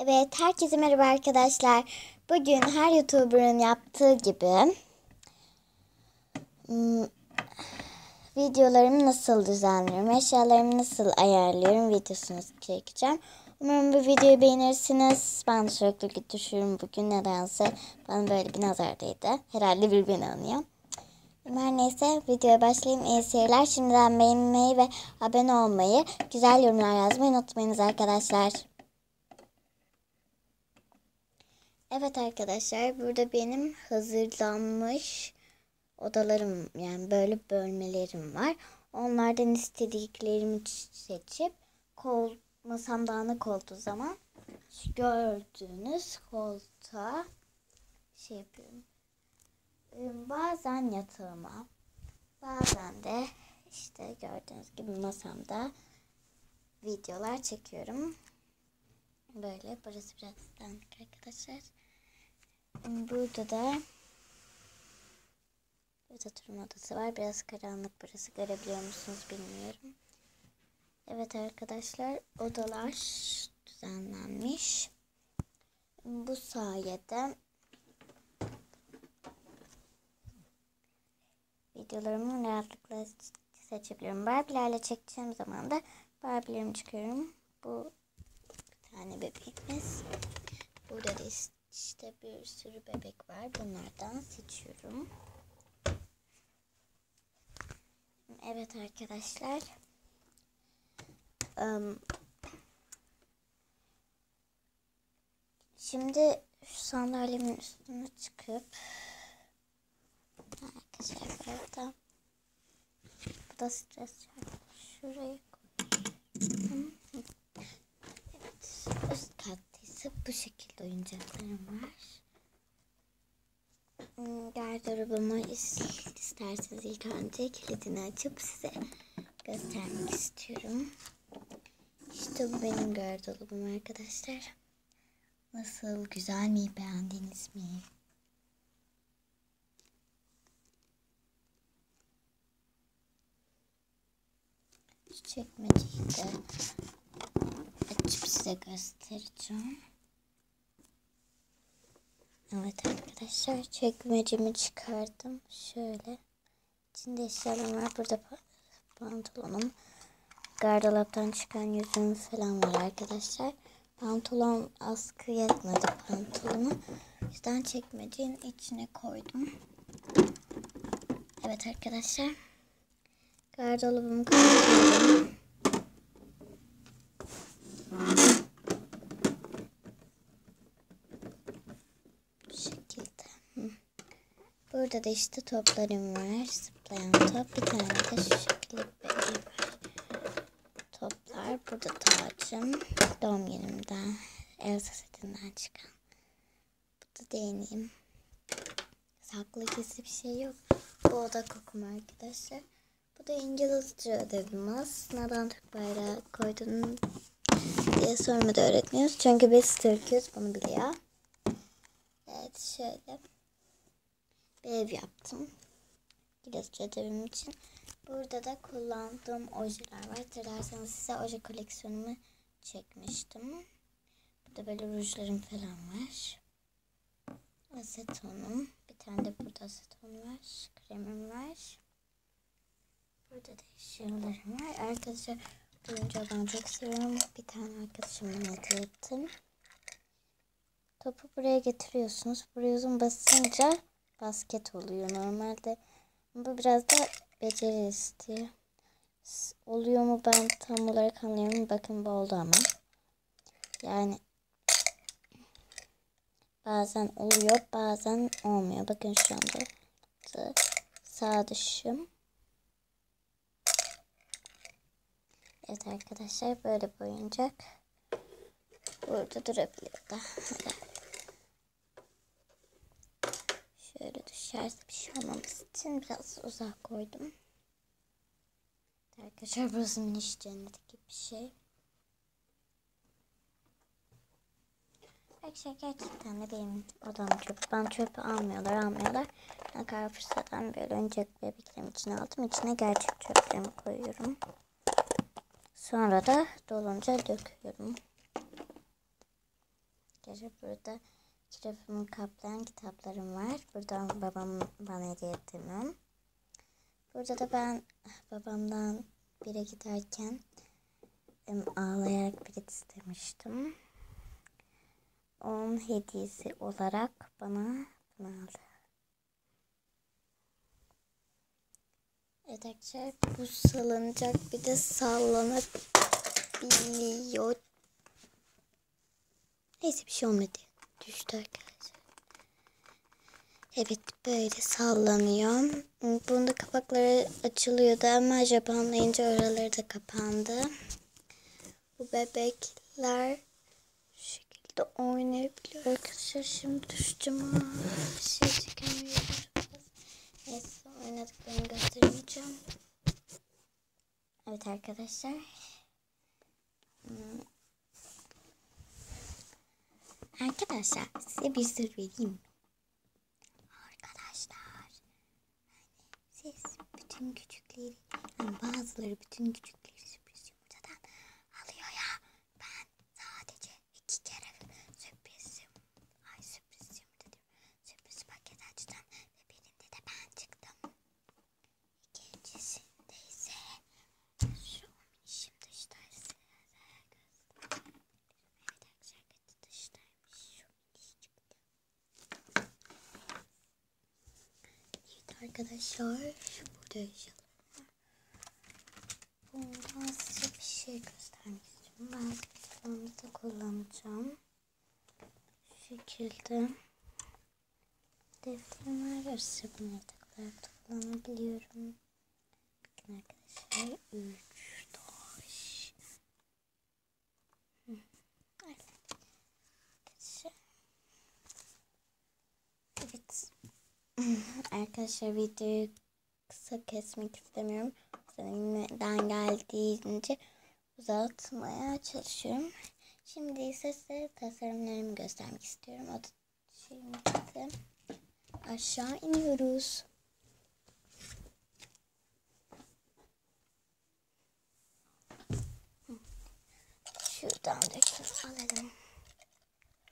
Evet, herkese merhaba arkadaşlar. Bugün her YouTuber'ın yaptığı gibi videolarımı nasıl düzenliyorum, eşyalarımı nasıl ayarlıyorum videosunu çekeceğim. Umarım bu videoyu beğenirsiniz. Ben sürekli düşüyorum bugün nedense. Bana böyle bir nazar değdi. Herhalde bir beni anıyor. Her neyse videoya başlayayım. İyi seyirler. Şimdiden beğenmeyi ve abone olmayı, güzel yorumlar yazmayı unutmayınız arkadaşlar. Evet arkadaşlar, burada benim hazırlanmış odalarım, yani böyle bölmelerim var. Onlardan istediklerimi seçip masam dağınık olduğu zaman şu gördüğünüz koltuğa şey yapıyorum. Bazen yatağıma, bazen de işte gördüğünüz gibi masamda videolar çekiyorum. Böyle, burası biraz dağınık arkadaşlar. Burada oturma odası var. Biraz karanlık burası. Görebiliyor musunuz bilmiyorum. Evet arkadaşlar, odalar düzenlenmiş. Bu sayede videolarımı rahatlıkla seçebiliyorum. Barbie'lerle çekeceğim zaman da Barbie'lerimi çıkıyorum. Bu bir tane bebeğimiz. Burada da işte bir sürü bebek var. Bunlardan seçiyorum. Evet arkadaşlar. Şimdi şu sandalyemin üstüne çıkıp arkadaşlar burada bu da stres çarpı. Şuraya koyayım. Evet. Üst katta ise bu şekilde oyuncaklarım var. Gardırobumu isterseniz ilk önce kilidini açıp size göstermek istiyorum. İşte bu benim gardırobum arkadaşlar. Nasıl, güzel mi, beğendiniz mi? Şu çekmeceyi de açıp size göstereceğim. Evet arkadaşlar, çekmecemi çıkardım. Şöyle. İçinde eşyalarım var. Burada pantolonum. Gardıroptan çıkan yüzüğüm falan var arkadaşlar. Pantolon askı yetmedi pantolonu. O yüzden çekmecenin içine koydum. Evet arkadaşlar. Gardırobumu kapatıyorum. Bu şekilde. Burada da işte toplarım var. Zıplayan top. Bir tane de şu şekilde bebeğim var. Toplar. Burada tacım. Doğum günümden, Elsa setinden çıkan. Bu da değneğim. Saklı gizli bir şey yok. Bu oda kokum arkadaşlar. Bu da İngilizce ödevimiz. Neden Türk bayrağı koydun diye sormadı öğretmiyoruz. Çünkü biz Türk'üz, bunu biliyor. Evet, şöyle bir ev yaptım İngilizce ödevim için. Burada da kullandığım ojeler var. Hatırlarsanız size oje koleksiyonumu çekmiştim. Burada böyle rujlarım falan var. Asetonum. Bir tane de burada aseton var. Kremim var. Burada da eşyalarım var. Arkadaşlar, oyuncağı ben çok seviyorum. Bir tane arkadaşımdan hediye ettim. Topu buraya getiriyorsunuz. Buraya uzun basınca basket oluyor normalde. Bu biraz da beceri istiyor. Oluyor mu ben tam olarak anlıyorum. Bakın bu oldu ama. Yani bazen oluyor, bazen olmuyor. Bakın şu anda sağ düşüm. Evet arkadaşlar, böyle bir oyuncak. Burada durabiliyor da. Şöyle düşerse bir şey olmaması için biraz uzak koydum. Arkadaşlar, burası miniş cennet gibi bir şey. Arkadaşlar, gerçekten de benim odam çöp. Ben çöpü almıyorlar. Ne kadar fırsattan böyle oyuncak bebeklerim içine aldım. İçine gerçek çöplerimi koyuyorum. Sonra da dolunca döküyorum. arkadaşlar. Burada Kirafımı kaplayan kitaplarım var. Buradan babam bana hediye ettiğim. Burada da ben babamdan bire giderken ağlayarak bilet istemiştim. Onun hediyesi olarak bana bunu aldı. Evet arkadaşlar, bu salıncak bir de sallanabiliyor. Neyse, bir şey olmadı. Düştü arkadaşlar. Evet, böyle sallanıyor. Bunun da kapakları açılıyordu ama Japonlayınca oraları da kapandı. Bu bebekler şu şekilde oynayabiliyor arkadaşlar. Şimdi düştüm. Bir şey çekemiyorum. Neyse, oynadıklarını göstermeyeceğim. Evet arkadaşlar. Arkadaşlar, size bir sır vereyim mi? Arkadaşlar, siz bütün küçükleri, bazıları bütün küçükleri sürpriz yumurtadan alıyor ya. Ben sadece 2 kere sürpriz paket açtım ve birinde de ben çıktım. İkincisinde ise şu işim dıştaysa. Arkadaşlar, burada yaşadım. Bundan size bir şey göstermek istiyorum. Ben telefonumu kullanacağım. Şu şekilde defterim var. Bunu yataklarda kullanabiliyorum. Bakın arkadaşlar, 3 taş. Evet. Arkadaşlar, videoyu kısa kesmek istemiyorum. Elimden geldiğince uzatmaya çalışıyorum. Şimdi ise size tasarımlarımı göstermek istiyorum. O da şimdi aşağı iniyoruz. Şuradan da alalım.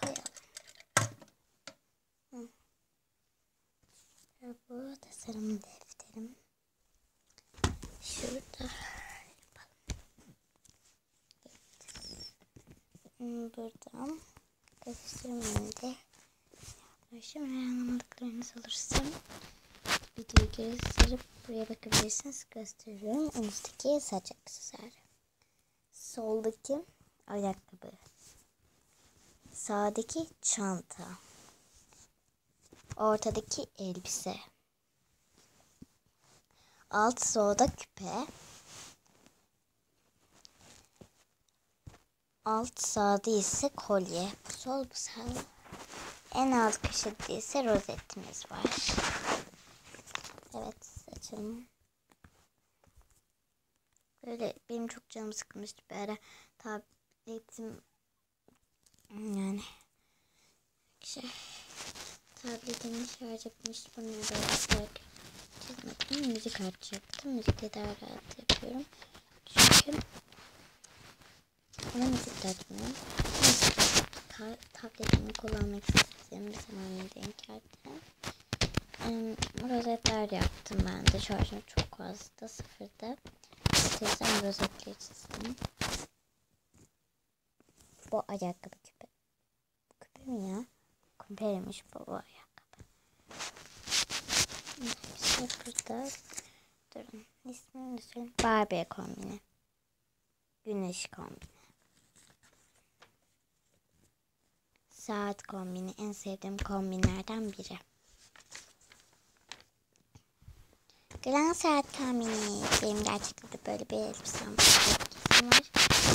Koyalım. Bu tasarım defterim. Şurada yapalım. Evet. Buradan göstermemde yapmışım. Eğer anlamadıklarınız olursa videoyu geri sarıp buraya bakabilirsiniz. Gösteriyorum. En üstteki saç aksesuarı. Soldaki ayakkabı. Sağdaki çanta. Ortadaki elbise. Alt solda küpe. Alt sağda ise kolye. Bu sol, bu sağ. En alt köşede ise rozetimiz var. Evet, açalım. Böyle benim çok canım sıkılmıştı bir ara. Tabletim yani tabletimi şarj etmiştim. Bunu böyle çizmedim. Müzik açacaktım. Müzikle daha rahat yapıyorum. Çünkü ama müzik de açmıyorum. Tabletimi kullanmak istediğim bir zamana denk geldi. Rozetler yaptım ben de. Şarjım çok azdı. Sıfırda. İstiyorsan rozetleri çizdim. Bu ayakkabı küpe. Küpe mi ya? Küpeymiş bu ayakkabı. İşte burada. Durun. İsmini söyleyeyim. Barbie kombini. Güneş kombini. Saat kombini. En sevdiğim kombinlerden biri. Glen saat kombini. Benim gerçekten de böyle bir elbisem var.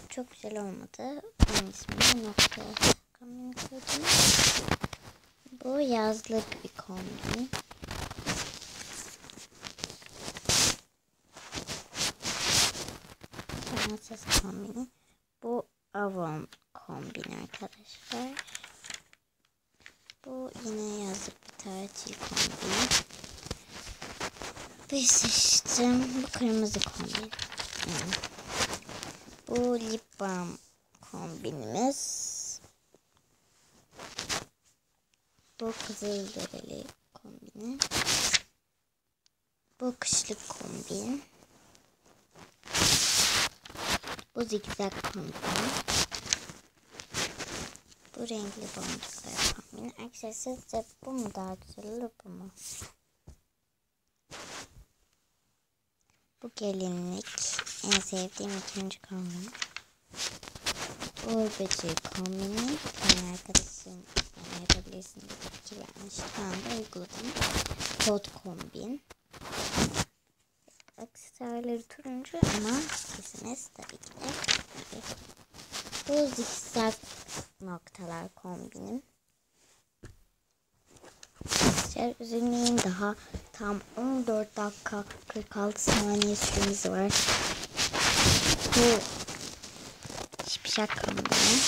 Çok güzel olmadı. Onun ismini nokta kombini koydum. Bu yazlık bir kombin. Fransız kombini. Bu Avon kombini arkadaşlar. Bu yine yazlık bir tatil kombini. Ve seçtim. Bu kırmızı kombin. Yani. Bu lip balm kombinimiz. Bu kızılderili kombini. Bu kışlık kombin. Bu zigzag kombin. Bu renkli boncuklar kombini. Arkadaşlar sizce bu mu daha güzel olur, bu mu? Bu gelinlik. En sevdiğim ikinci kombin. Uğur böceği kombini. Yani arkadaşım yapabilirsin dedi ki ben şu anda uyguladım. Kot kombin. Aksesuarları turuncu ama kesiniz tabii ki de. Bu zikzak noktalar kombinim. Üzülmeyin, daha tam 14 dakika 46 saniye süremiz var. Bu şipşak kombini.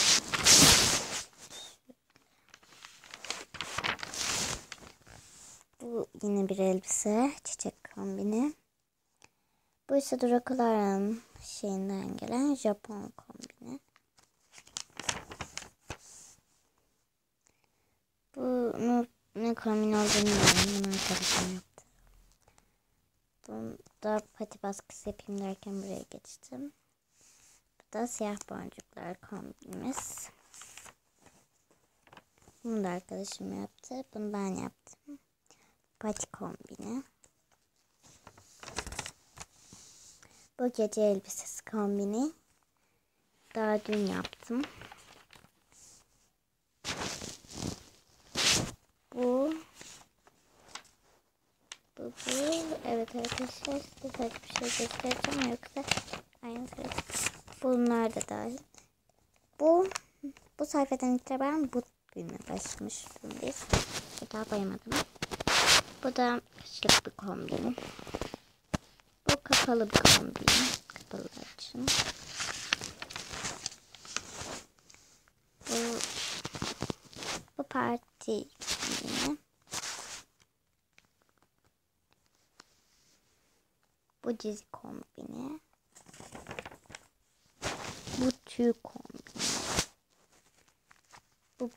Bu yine bir elbise, çiçek kombini. Bu ise Draculara'nın şeyinden gelen Japon kombini. Bunu ne kombin olduğunu bilmiyorum. Bunu arkadaşım yaptı. Bunda pati baskısı yapayım derken buraya geçtim. Bu da siyah boncuklar kombinimiz. Bunu da arkadaşım yaptı. Bunu ben yaptım. Pati kombini. Bu gece elbisesi kombini. Daha dün yaptım. Bu. Evet arkadaşlar, size tek bir şey göstereceğim yoksa aynı şey. Bunlar da dahil. Bu sayfadan itibaren bu gününe başlamış durumdayız. Daha bayamadım. Bu da kışlık bir kombin. Bu kapalı bir kombin. Kapalılar için. Bu parti kombini. Bu dizi kombini. Bu tüy kombini. Bu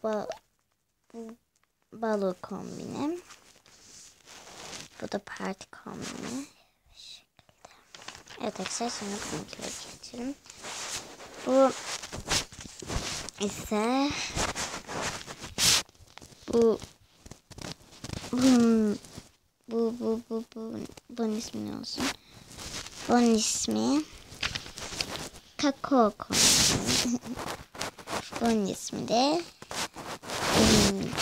balo kombini. Bu da parti kombini. Evet arkadaşlar, şimdi bununkileri geçelim. Bu ise bunun ismi ne olsun? Bunun ismi kakao kombini. Bunun ismi de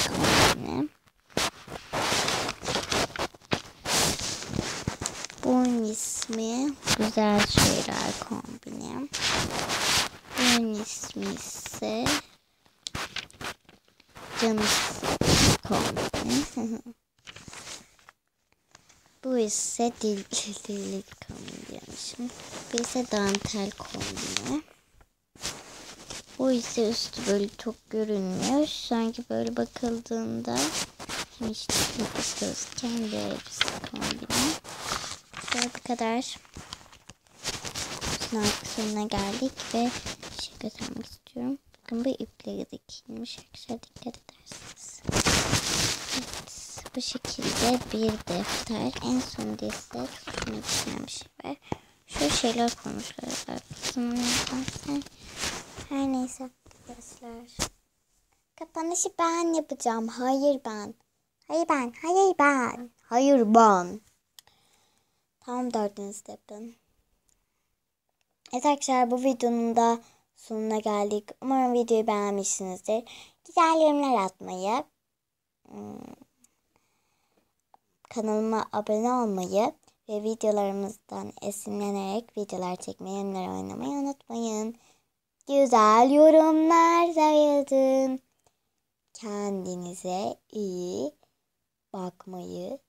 kombini. Bunun ismi güzel şeyler kombini. Bunun ismi ise canıs kombini. Bu ise delilik kombini diyormuşum. Bu ise dantel kombini. Bu ise üstü böyle çok görünmüyor. Sanki böyle bakıldığında hiç gözüken bir elbise kombini. İşte bu kadar. Sınav kısmına geldik ve şey göstermek istiyorum. Bakın bu ipleri dikilmiş. Arkadaşlar dikkat edersiniz. Evet, bu şekilde bir defter. En sonunda ise çok güzel bir şey var. Şu şeyler koymuşlar. Her neyse arkadaşlar. Kapanışı ben yapacağım. Hayır ben. Tamam, dördüncü step'ten. Evet arkadaşlar, bu videonun da sonuna geldik. Umarım videoyu beğenmişsinizdir. Güzel yorumlar atmayı, kanalıma abone olmayı ve videolarımızdan esinlenerek videolar çekmeyi, oyunlar oynamayı unutmayın. Güzel yorumlar da yazın. Kendinize iyi bakmayı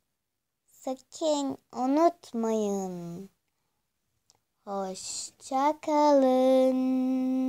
sakın unutmayın. Hoşça kalın.